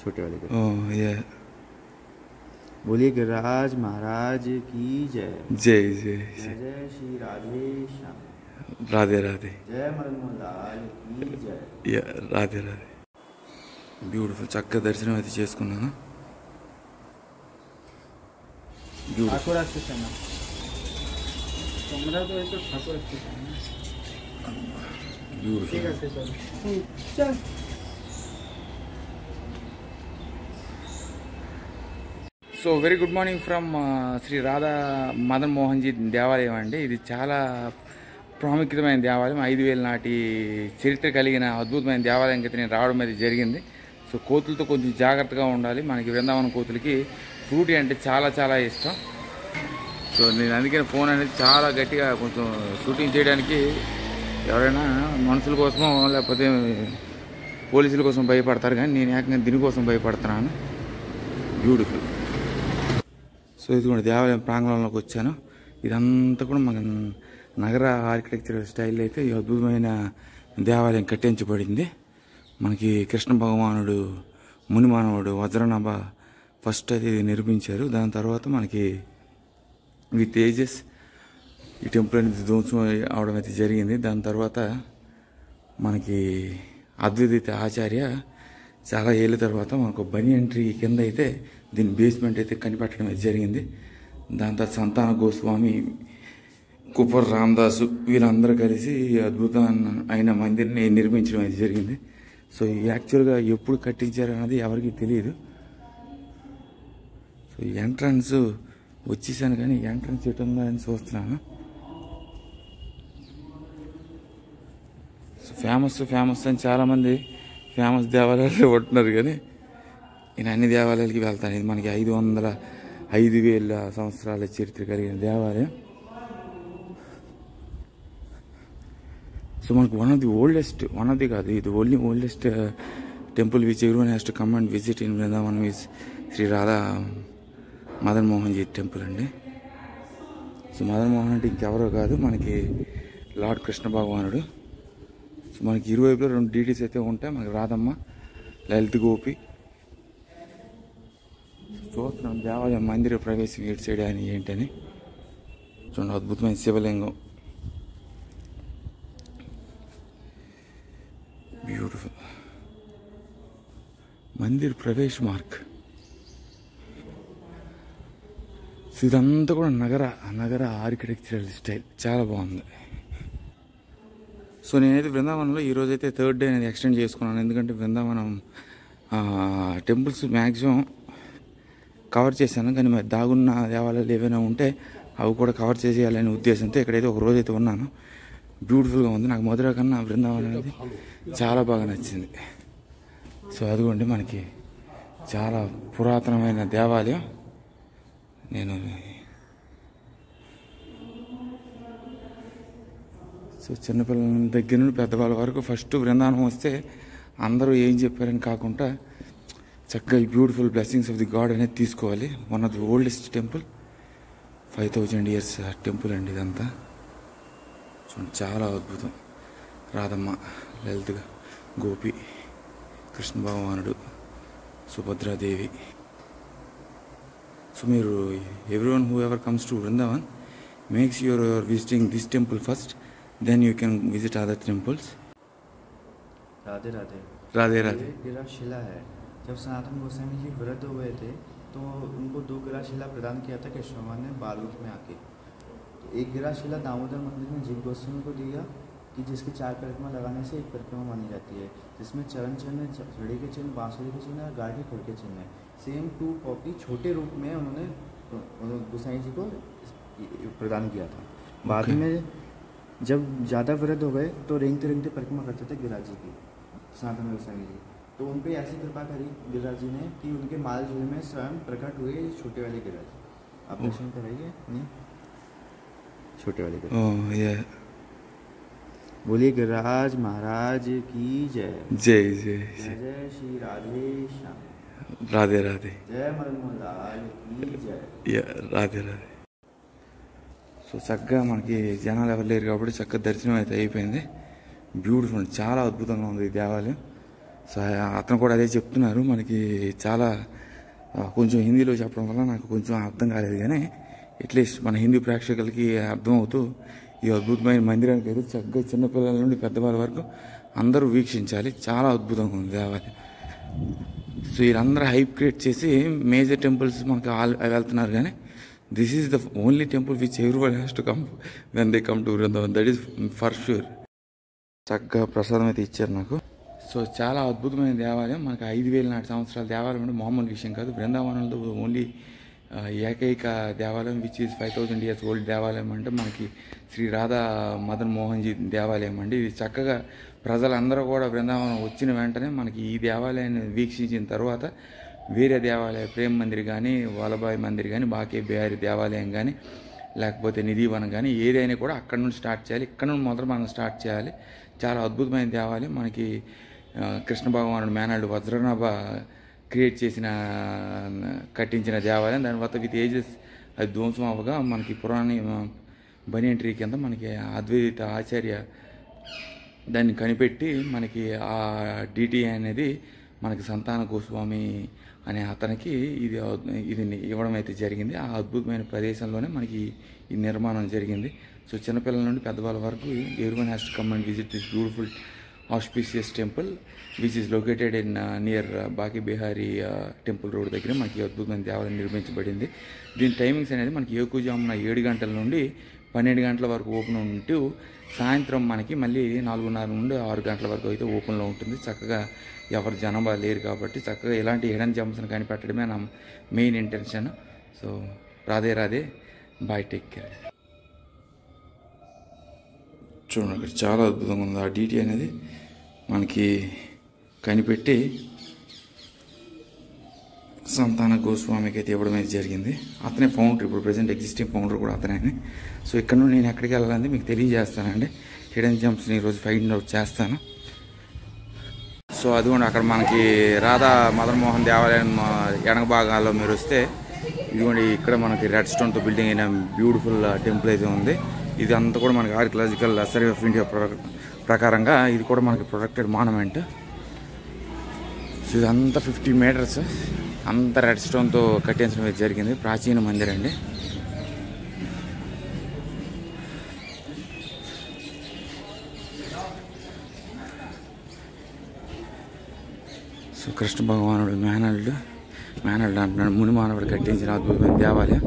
छोटे वाले के। ओह ये बोलिए गिरिराज महाराज की जय। जय जय जय जय श्री राधे श्याम। राधे राधे जय మరమలాల్ की जय। రాధే రాధే. బ్యూటిఫుల్ చక్కగా దర్శనం అయితే చేసుకున్నాను. ठाकुर स्टेशन कमरा तो ऐसे ठाकुर स्टेशन బ్యూటిఫుల్. चल so very good morning from Shri Radha Madan Mohan ji దేవాలయం అండి. ఇది చాలా ప్రాముఖ్యమైన దేవాలయం. 5000 నాటి చరిత్ర కలిగిన అద్భుతమైన దేవాలయం అయితే నేను రావడం అయితే జరిగింది. సో కోతులతో కొంచెం జాగ్రత్తగా ఉండాలి. మనకి బృందావనం కోతులకి ఫ్రూటీ అంటే చాలా చాలా ఇష్టం. సో నేను అందుకని ఫోన్ అనేది చాలా గట్టిగా కొంచెం షూటింగ్ చేయడానికి ఎవరైనా మనుషుల కోసమో లేకపోతే పోలీసుల కోసం భయపడతారు, కానీ నేను ఏకంగా దీనికోసం భయపడుతున్నాను. బ్యూటిఫుల్. సో ఇది కూడా దేవాలయం ప్రాంగణంలోకి వచ్చాను. ఇదంతా కూడా మన నగర ఆర్కిటెక్చర్ స్టైల్ అయితే ఈ అద్భుతమైన దేవాలయం కట్టించబడింది. మనకి కృష్ణ భగవానుడు మునిమానవుడు వజ్రనాభ ఫస్ట్ అది నిర్మించారు. దాని తర్వాత మనకి విత్ ఏజెస్ ఈ టెంపుల్ అనేది ధ్వంసం అవడం అయితే జరిగింది. దాని తర్వాత మనకి అద్వితీయ ఆచార్య చాలా ఏళ్ళ తర్వాత మనకు బనియన్ ట్రీ కింద అయితే దీని బేస్మెంట్ అయితే కనిపెట్టడం అయితే జరిగింది. దాని తర్వాత సంతాన గోస్వామి, కుప్పర్ రామదాసు వీళ్ళందరూ కలిసి అద్భుతమైన మందిర్ని నిర్మించడం అయితే జరిగింది. సో యాక్చువల్గా ఎప్పుడు కట్టించారు అన్నది ఎవరికి తెలియదు. సో ఎంట్రన్స్ వచ్చేసాను, కానీ ఎంట్రన్స్ ఎటు ఉందా అని చూస్తున్నాను. సో ఫేమస్ అని చాలామంది ఫేమస్ దేవాలయాలు ఉంటున్నారు, కానీ నేను అన్ని దేవాలయాలకి వెళ్తాను. ఇది మనకి 5,000 సంవత్సరాల చరిత్ర కలిగిన దేవాలయం. సో మనకు వన్ ఆఫ్ ది కాదు, ఇది oldest temple which everyone has to come and visit in Vrindavan is Shri Radha Madan Mohan ji temple అండి. సో మదన్ మోహన్ అంటే ఇంకెవరో కాదు, మనకి లార్డ్ కృష్ణ భగవానుడు. సో మనకి ఇరువైపులో 2 డీటీస్ అయితే ఉంటాయి. మనకి రాధమ్మ, లలిత గోపి. చూస్తున్నాం దేవాలయం మందిర ప్రవేశం ఏడు సైడ్ అని ఏంటని చూడండి. అద్భుతమైన శివలింగం, బ్యూటిఫుల్ మందిర్ ప్రవేశ్ మార్క్. ఇదంతా కూడా నగర ఆర్కిటెక్చరల్ స్టైల్ చాలా బాగుంది. సో నేనైతే బృందావనంలో ఈరోజైతే 3rd డే అనేది ఎక్స్టెండ్ చేసుకున్నాను. ఎందుకంటే బృందావనం టెంపుల్స్ మ్యాక్సిమం కవర్ చేశాను, కానీ మరి దాగున్న దేవాలయాలు ఏవైనా ఉంటే అవి కూడా కవర్ చేసేయాలనే ఉద్దేశంతో ఇక్కడైతే ఒక రోజైతే ఉన్నాను. బ్యూటిఫుల్గా ఉంది. నాకు మధుర కన్నా బృందావనం అనేది చాలా బాగా నచ్చింది. సో అదిగోండి మనకి చాలా పురాతనమైన దేవాలయం. నేను సో చిన్నపిల్లల దగ్గర నుండి పెద్దవాళ్ళ వరకు ఫస్ట్ బృందావనం వస్తే అందరూ ఏం చెప్పారని కాకుండా చక్కగా ఈ beautiful blessings of the God అనేది తీసుకోవాలి. One of the oldest temple, 5000 years temple అండి ఇదంతా. చూడండి చాలా అద్భుతం. రాధమ్మ, లలిత గోపి, కృష్ణ భగవానుడు, సుభద్రాదేవి. సో మీరు everyone who ever comes to Vrindavan makes your visiting this temple first, then you can visit other temples. Radhe Radhe. Radhe Radhe. गिराशिला है। जब सनातन गोस्वामी जी वृद्ध हुए थे तो उनको 2 गिराशिला प्रदान किया था कृष्ण भगवान ने बाल रूप में आके। तो एक गिराशिला दामोदर मंदिर में जीव गोस्वामी को दिया कि जिसकी 4 परिक्रमा लगाने से एक परिक्रमा मानी जाती है, जिसमें चरण चिन्ह, घड़ी के चिन्ह, बांसुरी के चिन्ह और गाड़ी खड़ के चिन्ह है। सेम 2 कॉपी छोटे रूप में उन्होंने गोसाई जी को प्रदान किया था। बाद में जब ज़्यादा वृद्ध हो गए तो रेंगते परिक्रमा करते थे गिरिराज जी की, सनातन गोस्वामी जी। तो उन पर ऐसी कृपा करी गिरिराज जी ने कि उनके माल झील में स्वयं प्रकट हुए छोटे वाले गिरिराज। आप दर्शन कराइए छोटे वाले गिरिराज। बोलिए गिरिराज महाराज की जय। जय जय जय जय श्री राधे श्याम। राधे राधे। जय మరమలాల్ की जय। రాధే రాధే. సో చక్కగా మనకి జనాలు ఎవరు లేరు కాబట్టి చక్కగా దర్శనం అయితే అయిపోయింది. బ్యూటిఫుల్, చాలా అద్భుతంగా ఉంది ఈ దేవాలయం. సో అతను కూడా అదే చెప్తున్నారు. మనకి చాలా కొంచెం హిందీలో చెప్పడం వల్ల నాకు కొంచెం అర్థం కాలేదు, కానీ అట్లీస్ట్ మన హిందీ ప్రేక్షకులకి అర్థమవుతూ ఈ అద్భుతమైన మందిరానికి అయితే చక్కగా చిన్నపిల్లల నుండి పెద్దవాళ్ళ వరకు అందరూ వీక్షించాలి. చాలా అద్భుతంగా ఉంది దేవాలయం. సో వీళ్ళందరూ హైప్ క్రియేట్ చేసి మేజర్ టెంపుల్స్ మనకు వెళ్తున్నారు, కానీ this is the only temple which everyone has to come when they come to Brindavan. That is for sure. చక్కగా ప్రసాదం అయితే ఇచ్చారు నాకు. సో చాలా అద్భుతమైన దేవాలయం. మనకు 5000 నాటి సంవత్సరాల దేవాలయం అంటే మామూలు విషయం కాదు. బృందావనంలో ఓన్లీ ఏకైక దేవాలయం విచ్ ఈజ్ 5000 years ఓల్డ్ దేవాలయం అంటే మనకి శ్రీ రాధా మదన్ మోహన్జీ దేవాలయం అండి. ఇది చక్కగా ప్రజలందరూ కూడా బృందావనం వచ్చిన వెంటనే మనకి ఈ దేవాలయాన్ని వీక్షించిన తర్వాత వేరే దేవాలయ ప్రేమ్ మందిర్ కానీ, వల్లభాయ్ మందిర్ కానీ, బాకే బిహారీ దేవాలయం కానీ, లేకపోతే నిధివనం కానీ ఏదైనా కూడా అక్కడ నుండి స్టార్ట్ చేయాలి. ఇక్కడ నుండి మొదలు మనం స్టార్ట్ చేయాలి. చాలా అద్భుతమైన దేవాలయం. మనకి కృష్ణ భగవానుడు మేనాడు వజ్రనాభ క్రియేట్ చేసిన కట్టించిన దేవాలయం. దాని తర్వాత విత్ ఏజెస్ అది ధ్వంసం అవ్వగా మనకి పురాణ బనియన్ ట్రీ కింద మనకి అద్వైత ఆచార్య దాన్ని కనిపెట్టి మనకి ఆ డిటి అనేది మనకి సంతాన గోస్వామి అనే అతనికి ఇది ఇవ్వడం అయితే జరిగింది. ఆ అద్భుతమైన ప్రదేశంలోనే మనకి ఈ నిర్మాణం జరిగింది. సో చిన్నపిల్లల నుండి పెద్దవాళ్ళ వరకు everyone has to come and visit this beautiful auspicious temple which is located in near Banke Bihari temple road దగ్గర మనకి అద్భుతమైన దేవాలయం నిర్మించబడింది. దీని టైమింగ్స్ అనేది మనకి ఏకుజామున 7 గంటల నుండి 12 గంటల వరకు ఓపెన్ ఉంటూ సాయంత్రం మనకి మళ్ళీ 4:30 నుండి 6 గంటల వరకు అయితే ఓపెన్లో ఉంటుంది. చక్కగా ఎవరు జనాభా లేరు కాబట్టి చక్కగా ఇలాంటి హిడెన్ జెమ్స్ని కనిపెట్టడమే నా main intention. So Radhe Radhe, bye, take care. చూడండి అక్కడ చాలా అద్భుతంగా ఉంది. ఆ డీటీ అనేది మనకి కనిపెట్టి సంతాన గోస్వామికి అయితే ఇవ్వడం అయితే జరిగింది. అతనే ఫౌండర్, ఇప్పుడు ప్రజెంట్ ఎగ్జిస్టింగ్ ఫౌండర్ కూడా అతనే. సో ఇక్కడ నుండి నేను ఎక్కడికి వెళ్ళాలని మీకు తెలియజేస్తానండి. హిడెన్ జెమ్స్ని ఈరోజు ఫైండ్ అవుట్ చేస్తాను. సో అదిగోండి అక్కడ మనకి రాధా మదన్ మోహన్ దేవాలయం ఎడమ భాగాల్లో మీరు వస్తే ఇదిగోండి ఇక్కడ మనకి రెడ్ స్టోన్తో బిల్డింగ్ అయిన బ్యూటిఫుల్ టెంపుల్ అయితే ఉంది. ఇది అంతా కూడా మనకి ఆర్కియలాజికల్ సర్వే ఆఫ్ ఇండియా ప్రకారంగా ఇది కూడా మనకి ప్రొటెక్టెడ్ మాన్యుమెంట్. సో ఇదంతా 50 meters అంతా రెడ్ స్టోన్తో కట్టించడం జరిగింది. ప్రాచీన మందిరం అండి. సో కృష్ణ భగవానుడు మేనల్డ్ అంటున్నాడు, ముని మానవుడు కట్టించిన అద్భుతమైన దేవాలయం.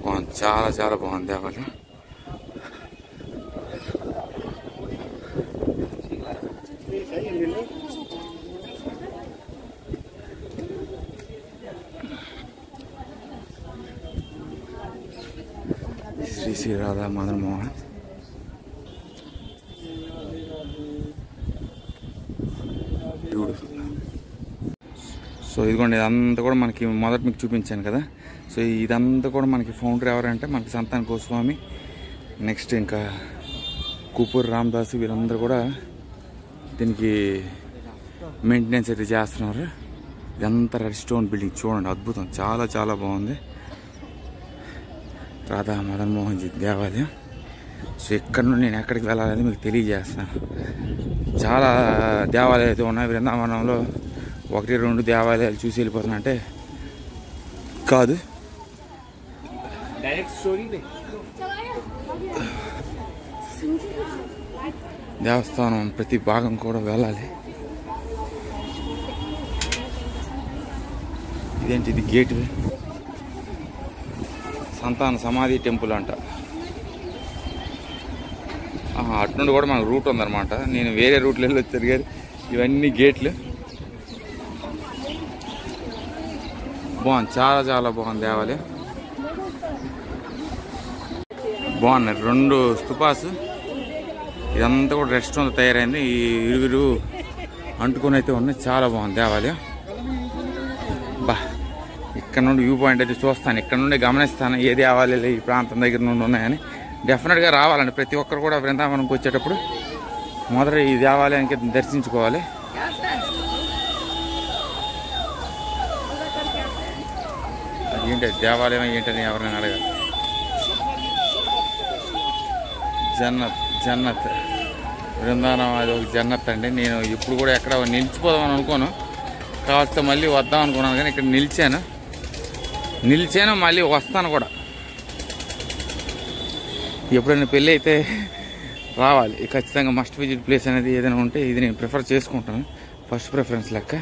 బాగుంది, చాలా చాలా బాగుంది దేవాలయం. శ్రీ రాధా మదన్ మోహన్. బ్యూటిఫుల్. సో ఇదిగోండి ఇదంతా కూడా మనకి మొదట మీకు చూపించాను కదా. సో ఇదంతా కూడా మనకి ఫౌండర్ ఎవరంటే మనకి సంతాన గోస్వామి, నెక్స్ట్ ఇంకా కూపూర్ రామదాస్, వీళ్ళందరూ కూడా దీనికి మెయింటెనెన్స్ అయితే చేస్తున్నారు. ఇదంతా రెడ్ స్టోన్ బిల్డింగ్ చూడండి, అద్భుతం, చాలా చాలా బాగుంది. రాధా మదన్ మోహన్ జీ దేవాలయం. సో ఇక్కడ నుండి నేను ఎక్కడికి వెళ్ళాలని మీకు తెలియజేస్తాను. చాలా దేవాలయాలు అయితే ఉన్నాయి బృందావనంలో. 1-2 దేవాలయాలు చూసి వెళ్ళిపోతున్నా అంటే కాదు. దేవస్థానం ప్రతి భాగం కూడా వెళ్ళాలి. ఇదేంటి, ఇది గేట్ వే, సంతాన సమాధి టెంపుల్ అంట. అటు నుండి కూడా మనకు రూట్ ఉందన్నమాట. నేను వేరే రూట్లో వెళ్ళి వచ్చారు గారు. ఇవన్నీ గేట్లు. బాగుంది, చాలా చాలా బాగుంది దేవాలయం. బాగున్నాయి 2 స్తుపాస్. ఇదంతా కూడా రెస్టారెంట్ తయారైంది. ఈ ఇరువురు అంటుకొని అయితే ఉన్నాయి. చాలా బాగుంది దేవాలయం. బా, ఇక్కడ నుండి వ్యూ పాయింట్ అయితే చూస్తాను, ఇక్కడ నుండి గమనిస్తాను ఏ దేవాలయాలు ఈ ప్రాంతం దగ్గర నుండి ఉన్నాయని. డెఫినెట్గా రావాలండి. ప్రతి ఒక్కరు కూడా బృందావనంకి వచ్చేటప్పుడు మొదట ఈ దేవాలయానికి దర్శించుకోవాలి. ఏంటి దేవాలయం ఏంటని ఎవరైనా అడగాలి. జన్నత్ జన్నత్ బృందావనం అది ఒక జన్నత్ అండి. నేను ఇప్పుడు కూడా ఎక్కడ నిలిచిపోదామని అనుకోను, కాస్త మళ్ళీ వద్దాం అనుకున్నాను కానీ ఇక్కడ నిలిచాను మళ్ళీ వస్తాను కూడా. ఎప్పుడైనా పెళ్ళి అయితే రావాలి ఖచ్చితంగా. మస్ట్ విజిట్ ప్లేస్ అనేది ఏదైనా ఉంటే ఇది నేను ప్రిఫర్ చేసుకుంటాను, ఫస్ట్ ప్రిఫరెన్స్ లెక్క.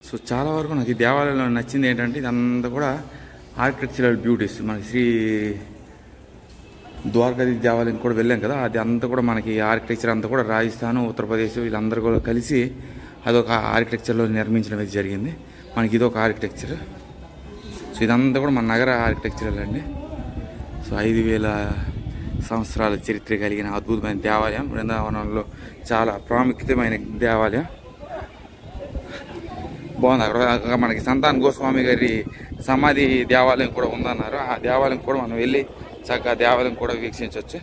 సో చాలా వరకు నాకు ఈ దేవాలయంలో నచ్చింది ఏంటంటే ఇదంతా కూడా ఆర్కిటెక్చరల్ బ్యూటీస్. మనకి శ్రీ ద్వారకాధీశ దేవాలయం కూడా వెళ్ళాం కదా, అది అంతా కూడా మనకి ఆర్కిటెక్చర్ అంతా కూడా రాజస్థాన్, ఉత్తరప్రదేశ్ వీళ్ళందరూ కూడా కలిసి అదొక ఆర్కిటెక్చర్లో నిర్మించడం అనేది జరిగింది. మనకి ఇదొక ఆర్కిటెక్చర్. సో ఇదంతా కూడా మన నగర ఆర్కిటెక్చరల్ అండి. సో 5000 సంవత్సరాల చరిత్ర కలిగిన అద్భుతమైన దేవాలయం, బృందావనంలో చాలా ప్రాముఖ్యమైన దేవాలయం. బాగుంది. అక్కడ మనకి సంతాన్ గోస్వామి గారి సమాధి దేవాలయం కూడా ఉందన్నారు. ఆ దేవాలయం కూడా మనం వెళ్ళి చక్కగా దేవాలయం కూడా వీక్షించవచ్చు.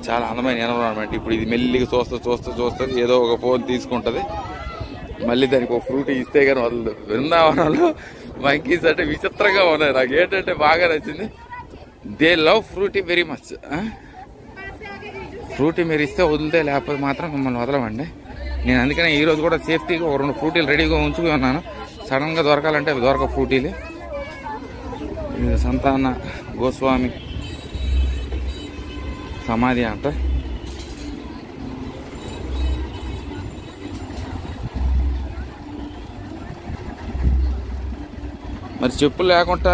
చాలా అందమైన ఎన్విరాన్మెంట్. ఇప్పుడు ఇది మెల్లిగా చూస్తూ ఏదో ఒక ఫోన్ తీసుకుంటుంది, మళ్ళీ దానికి ఒక ఫ్రూట్ ఇస్తే కానీ వదలదు. బృందావనంలో మంకీస్ అంటే విచిత్రంగా ఉన్నాయి. నాకు ఏంటంటే బాగా నచ్చింది, they love Frooti very much. Frooti మీరు ఇస్తే వదిలితే, లేకపోతే మాత్రం మిమ్మల్ని వదలమండి. నేను అందుకనే ఈరోజు కూడా సేఫ్టీగా ఒక 2 ఫ్రూటీలు రెడీగా ఉంచుకుని ఉన్నాను. సడన్గా దొరకాలంటే అవి దొరక ఫ్రూటీలు. సంతాన గోస్వామి సమాధి అంట. మరి చెప్పులు లేకుండా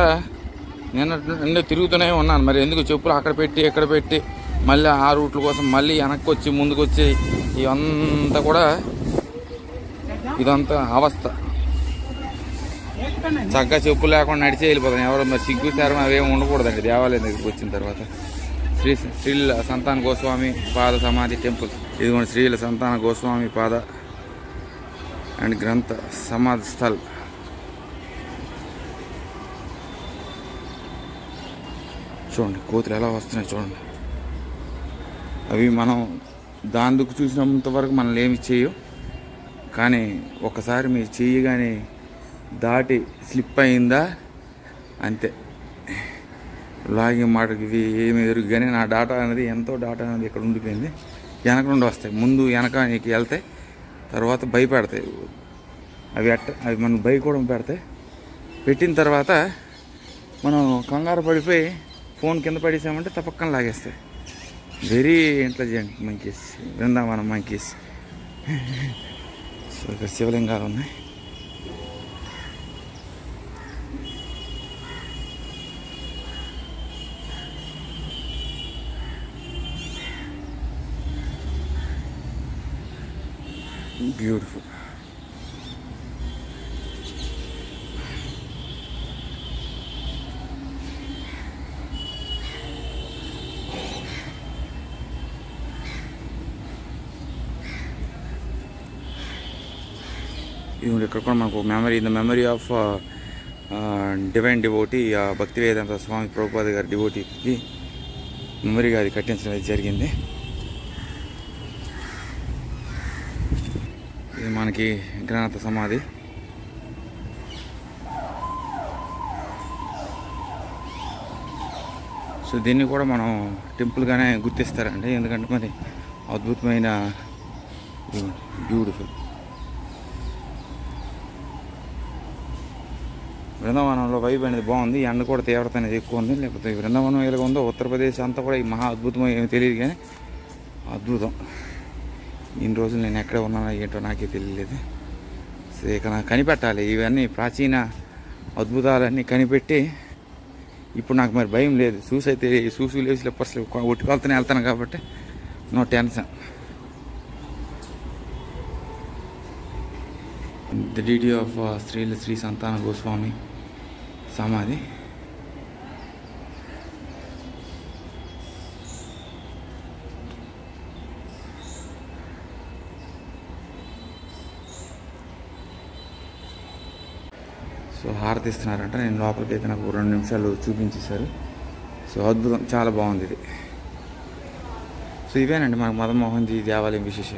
నిన్న తిరుగుతూనే ఉన్నాను. మరి ఎందుకు చెప్పులు అక్కడ పెట్టి ఇక్కడ పెట్టి మళ్ళీ ఆ రూట్ల కోసం మళ్ళీ వెనక్కి వచ్చి ముందుకు వచ్చి ఇదంతా అవస్థ. చక్కగా చెప్పులు లేకుండా నడిచే వెళ్ళిపోతాను. ఎవరో మరి సిగ్గు శారం అవేమి ఉండకూడదండి దేవాలయం దగ్గరికి వచ్చిన తర్వాత. శ్రీల సంతాన గోస్వామి పాద సమాధి టెంపుల్. ఇది మన శ్రీల సంతాన గోస్వామి పాద అండ్ గ్రంథ సమాధి స్థల్. చూడండి కోతులు ఎలా వస్తున్నాయి చూడండి. అవి మనం దాని దుక్కు చూసినంత వరకు మనల్ని ఏమి చేయవు, కానీ ఒకసారి మీ చెయ్యి కానీ దాటి స్లిప్ అయిందా అంతే, లాగి మాటకి ఇవి ఏమి ఎదురు. కానీ నా డాటా అనేది ఎంతో డాటా అనేది ఇక్కడ ఉండిపోయింది. వెనక నుండి వస్తాయి, ముందు వెనక నీకు వెళ్తాయి, తర్వాత భయపెడతాయి. అవి మనం భయ కూడా పెడతాయి. పెట్టిన తర్వాత మనం కంగారు పడిపోయి ఫోన్ కింద పడేసామంటే తప్పక్కన లాగేస్తాయి. Very intelligent monkeys, Brindavanam monkeys. So ఇక్కడ శివలింగాలు ఉన్నాయి. బ్యూటిఫుల్. ఇక్కడ కూడా మనకు memory, in the memory of divine devotee Bhaktivedanta స్వామి ప్రభుపాద గారి డివోటీకి మెమరీగా అది కట్టించడం జరిగింది. ఇది మనకి గ్రహనాథ సమాధి. సో దీన్ని కూడా మనం టెంపుల్గానే గుర్తిస్తారండి, ఎందుకంటే మరి అద్భుతమైన బ్యూటిఫుల్. బృందావనంలో వైబ్ అనేది బాగుంది. ఎండ కూడా తీవ్రత అనేది ఎక్కువ ఉంది. లేకపోతే బృందావనం ఎలాగ ఉందో ఉత్తరప్రదేశ్ అంతా కూడా ఈ మహా అద్భుతం ఏమీ తెలియదు, కానీ అద్భుతం. ఇన్ని రోజులు నేను ఎక్కడ ఉన్నానో ఏంటో నాకే తెలియలేదు. సో ఇక నాకు కనిపెట్టాలి ఇవన్నీ ప్రాచీన అద్భుతాలన్నీ కనిపెట్టి. ఇప్పుడు నాకు మరి భయం లేదు. అయితే షూస్ లేవు, స్లిప్పర్స్ ఒట్టుకొలతనే వెళ్తాను కాబట్టి no tension. The deity of Shri Santana Goswami సమాధి. సో హారతి ఇస్తున్నారంట. నేను లోపలికి అయితే నాకు 2 నిమిషాలు చూపించేశారు. సో అద్భుతం, చాలా బాగుంది ఇది. సో ఇవేనండి మనకు మదన్ మోహన్ జీ దేవాలయం విశేషాలు.